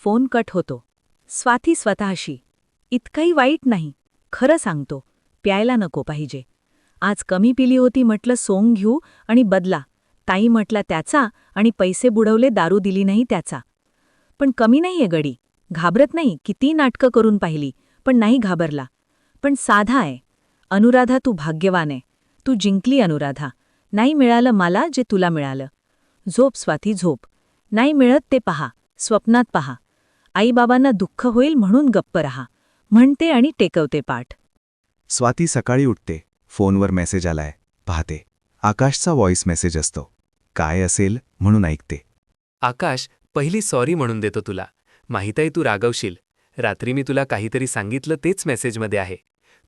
Phone cut होतो. स्वाती स्वतःशी, इतकंही वाईट नाही. खरं सांगतो, प्यायला नको पाहिजे. आज कमी पिली होती म्हटलं सोंग घेऊ आणि बदला. ताई म्हटला त्याचा आणि पैसे बुडवले दारू दिली नाही त्याचा. पण कमी नाहीये गडी. घाबरत नाही, किती नाटकं करून पाहिली, पण नाही घाबरला. पण साधा आहे. अनुराधा तू भाग्यवान आहे. तू जिंकली अनुराधा. नाही मिळालं मला जे तुला मिळालं. झोप स्वाती झोप. नाही मिळत ते पहा, स्वप्नात पहा. आईबाबांना दुःख होईल म्हणून गप्प रहा, म्हणते आणि टेकवते पाठ. स्वाती सकाळी उठते. फोनवर मेसेज आलाय. पाहते. आकाशचा व्हॉइस मेसेज असतो. काय असेल म्हणून ऐकते. आकाश, पहिली सॉरी म्हणून देतो तुला. माहीतही तू रागवशील. रात्री मी तुला काहीतरी सांगितलं तेच मेसेजमध्ये आहे.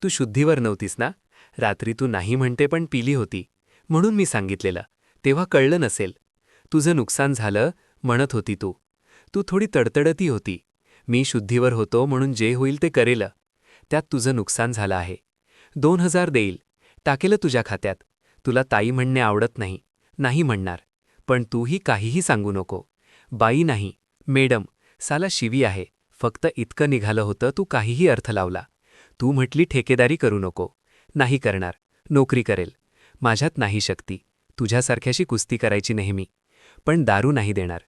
तू शुद्धीवर नव्हतीस ना? रात्री तू नाही म्हणते पण पिली होती. म्हणून मी सांगितलेलं. तेव्हा कळलं नसेल. तुझं नुकसान झालं म्हणत होती तू. तू थोडी तडतडती होती. मी शुद्धीवर होतो म्हणून जे होईल ते करेल. त्यात तुझं नुकसान झालं आहे. 2000 देईल. टाकेलं तुझ्या खात्यात. तुला ताई म्हणणे आवडत नाही. नाही म्हणणार. पण तूही काहीही सांगू नको. बाई नाही, मेडम, साला शिवी आहे. फक्त इतकं निघालं होतं तू काहीही अर्थ लावला. तू म्हटली ठेकेदारी करू नको. नाही करणार. नोकरी करेल. माझ्यात नाही शक्ती. तुझ्यासारख्याशी कुस्ती करायची नेहमी. पण दारू नाही देणार.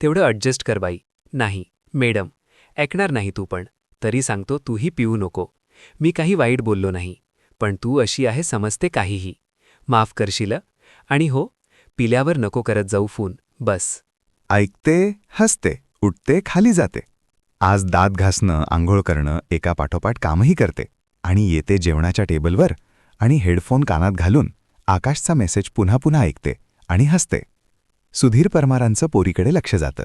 तेवढं ॲडजस्ट कर बाई. नाही, मेडम. ऐकणार नाही तू पण. तरी सांगतो तूही पिऊ नको. मी काही वाईट बोललो नाही. पण तू अशी आहे समजते काहीही. माफ करशील? आणि हो, पिल्यावर नको करत जाऊ फोन. बस. ऐकते, हसते, उठते, खाली जाते. आज दात घासणं, आंघोळ करणं एकापाठोपाठ कामही करते. आणि येते जेवणाच्या टेबलवर आणि हेडफोन कानात घालून आकाशचा मेसेज पुन्हा पुन्हा ऐकते आणि हसते. सुधीर परमारांचं पोरीकडे लक्ष जातं.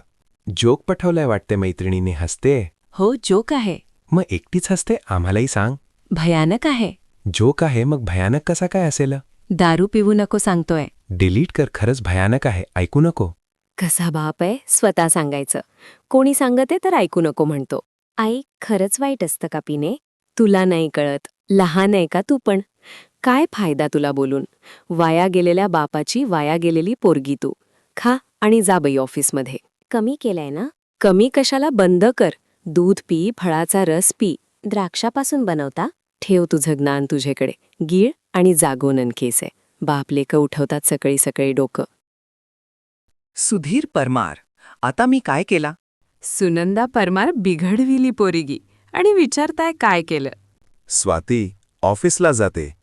जोक पठवलाय वाटते मैत्रिणीने. हसते. हो, जोक आहे. मग एकटीच हसते? आम्हालाही सांग. भयानक आहे. जोक आहे मग भयानक कसा काय असेल? दारू पिऊ नको सांगतोय. डिलीट कर. खरंच भयानक आहे. ऐकू नको. कसा बाप आहे, स्वतः सांगायचं. कोणी सांगते तर ऐकू नको म्हणतो. आई, खरंच वाईट असतं का पिणे? तुला नाही कळत. लहान आहे का तू पण? काय फायदा तुला बोलून? वाया गेलेल्या बापाची वाया गेलेली पोरगी तू. खा आणि जा बाई ऑफिसमध्ये. कमी केलंय ना? कमी कशाला, बंद कर. दूध पी, फळाचा रस पी. द्राक्षापासून बनवता? ठेव तुझं ज्ञान तुझ्याकडे. गीळ आणि जागोनन केस आहे. बाप लेकं उठवतात सकाळी सकाळी डोकं. सुधीर परमार. आता मी काय केला? सुनंदा परमार बिघडविली पोरगी आणि विचारताय काय केलं. स्वाती ऑफिसला जाते.